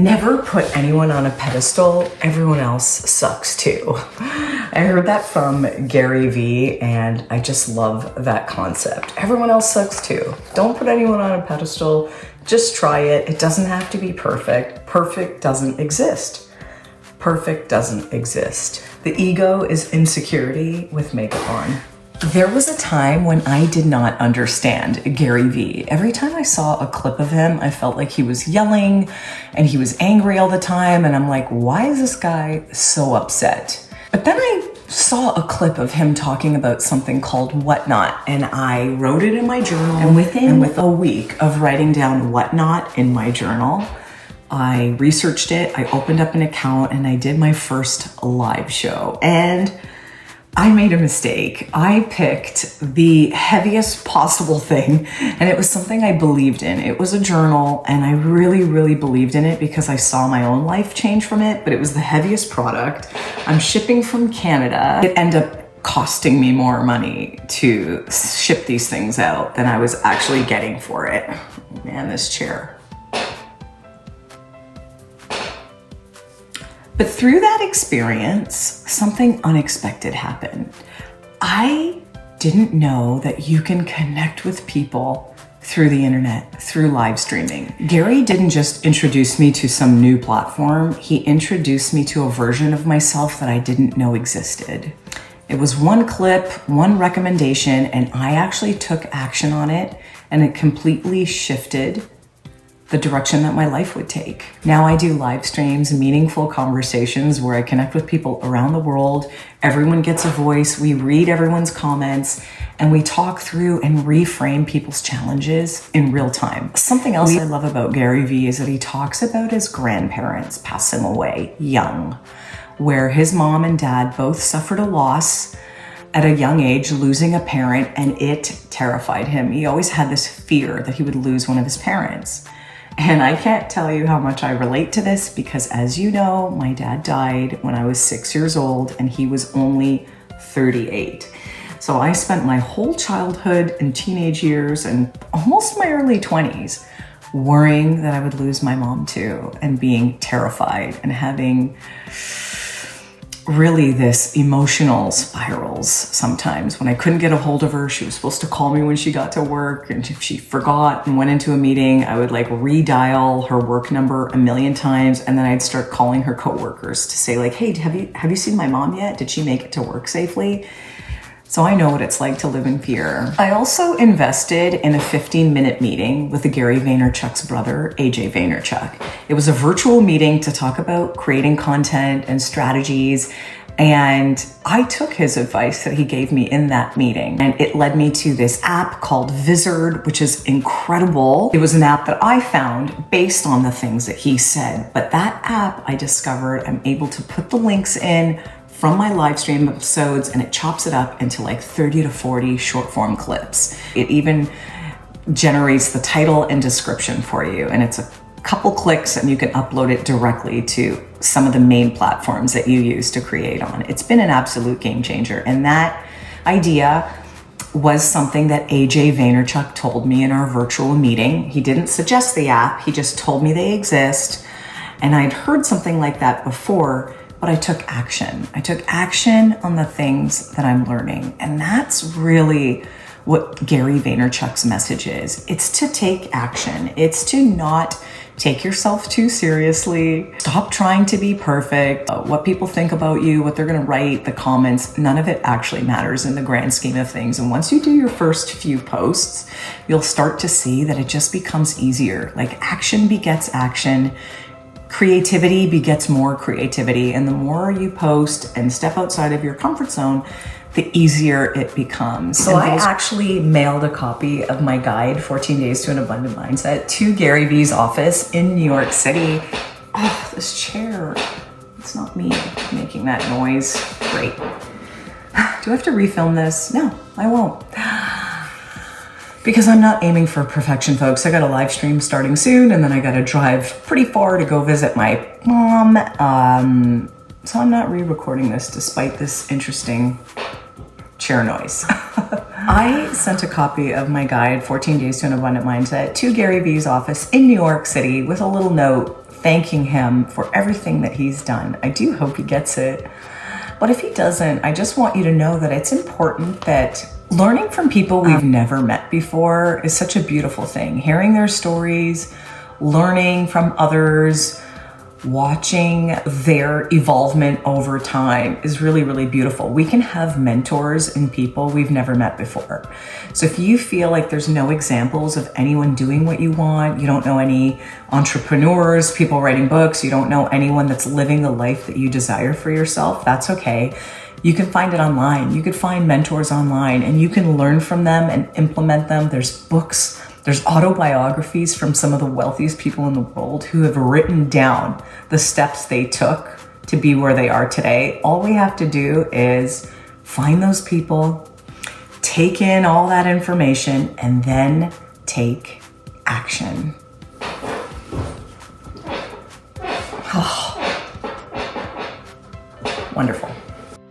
Never put anyone on a pedestal. Everyone else sucks too. I heard that from Gary V, and I just love that concept. Everyone else sucks too. Don't put anyone on a pedestal. Just try it. It doesn't have to be perfect. Perfect doesn't exist. Perfect doesn't exist. The ego is insecurity with makeup on. There was a time when I did not understand Gary V. Every time I saw a clip of him, I felt like he was yelling and he was angry all the time. And I'm like, why is this guy so upset? But then I saw a clip of him talking about something called Whatnot, and I wrote it in my journal. And within a week of writing down Whatnot in my journal, I researched it, I opened up an account, and I did my first live show. And I made a mistake. I picked the heaviest possible thing, and it was something I believed in. It was a journal, and I really, really believed in it because I saw my own life change from it, but it was the heaviest product. I'm shipping from Canada. It ended up costing me more money to ship these things out than I was actually getting for it. Man, this chair. But through that experience, something unexpected happened. I didn't know that you can connect with people through the internet, through live streaming. Gary didn't just introduce me to some new platform, he introduced me to a version of myself that I didn't know existed. It was one clip, one recommendation, and I actually took action on it, and it completely shifted the direction that my life would take. Now I do live streams, meaningful conversations where I connect with people around the world. Everyone gets a voice. We read everyone's comments and we talk through and reframe people's challenges in real time. Something else I love about Gary V is that he talks about his grandparents passing away young, where his mom and dad both suffered a loss at a young age, losing a parent, and it terrified him. He always had this fear that he would lose one of his parents. And I can't tell you how much I relate to this because, as you know, my dad died when I was 6 years old and he was only 38. So I spent my whole childhood and teenage years and almost my early 20s worrying that I would lose my mom too, and being terrified and having really this emotional spirals sometimes. When I couldn't get a hold of her, she was supposed to call me when she got to work, and if she forgot and went into a meeting, I would like redial her work number a million times, and then I'd start calling her coworkers to say like, hey, have you seen my mom yet? Did she make it to work safely? So I know what it's like to live in fear. I also invested in a 15-minute meeting with the Gary Vaynerchuk's brother, AJ Vaynerchuk. It was a virtual meeting to talk about creating content and strategies. And I took his advice that he gave me in that meeting, and it led me to this app called Vizard, which is incredible. It was an app that I found based on the things that he said. But that app, I discovered I'm able to put the links in from my live stream episodes, and it chops it up into like 30 to 40 short form clips. It even generates the title and description for you, and it's a couple clicks and you can upload it directly to some of the main platforms that you use to create on. It's been an absolute game changer, and that idea was something that AJ Vaynerchuk told me in our virtual meeting. He didn't suggest the app, he just told me they exist, and I'd heard something like that before, but I took action. I took action on the things that I'm learning. And that's really what Gary Vaynerchuk's message is. It's to take action. It's to not take yourself too seriously. Stop trying to be perfect. What people think about you, what they're gonna write, the comments, none of it actually matters in the grand scheme of things. And once you do your first few posts, you'll start to see that it just becomes easier. Like action begets action. Creativity begets more creativity, and the more you post and step outside of your comfort zone, the easier it becomes. So I actually mailed a copy of my guide, 14 Days to an Abundant Mindset, to Gary V's office in New York City. Oh, this chair, it's not me making that noise. Great. Do I have to refilm this? No, I won't. Because I'm not aiming for perfection, folks. I got a live stream starting soon, and then I got to drive pretty far to go visit my mom. So I'm not re-recording this despite this interesting chair noise. I sent a copy of my guide, 14 Days to an Abundant Mindset, to Gary V's office in New York City with a little note thanking him for everything that he's done. I do hope he gets it. But if he doesn't, I just want you to know that it's important that learning from people we've never met before is such a beautiful thing. Hearing their stories, learning from others, watching their evolvement over time is really, really beautiful. We can have mentors in people we've never met before. So if you feel like there's no examples of anyone doing what you want, you don't know any entrepreneurs, people writing books, you don't know anyone that's living the life that you desire for yourself, that's okay. You can find it online. You could find mentors online and you can learn from them and implement them. There's books, there's autobiographies from some of the wealthiest people in the world who have written down the steps they took to be where they are today. All we have to do is find those people, take in all that information, and then take action. Oh, wonderful.